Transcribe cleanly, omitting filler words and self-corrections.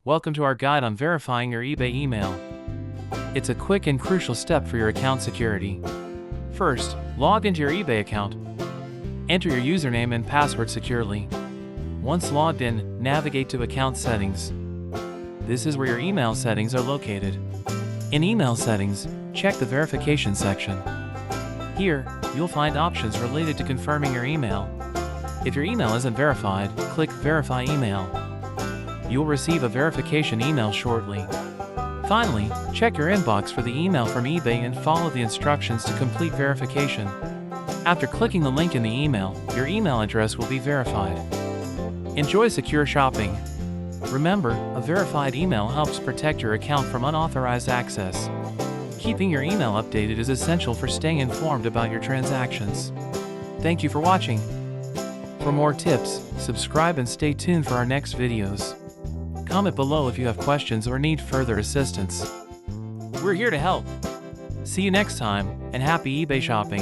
Welcome to our guide on verifying your eBay email. It's a quick and crucial step for your account security. First, log into your eBay account. Enter your username and password securely. Once logged in, navigate to Account Settings. This is where your email settings are located. In Email Settings, check the Verification section. Here, you'll find options related to confirming your email. If your email isn't verified, click Verify Email. You'll receive a verification email shortly. Finally, check your inbox for the email from eBay and follow the instructions to complete verification. After clicking the link in the email, your email address will be verified. Enjoy secure shopping. Remember, a verified email helps protect your account from unauthorized access. Keeping your email updated is essential for staying informed about your transactions. Thank you for watching. For more tips, subscribe and stay tuned for our next videos. Comment below if you have questions or need further assistance. We're here to help. See you next time, and happy eBay shopping!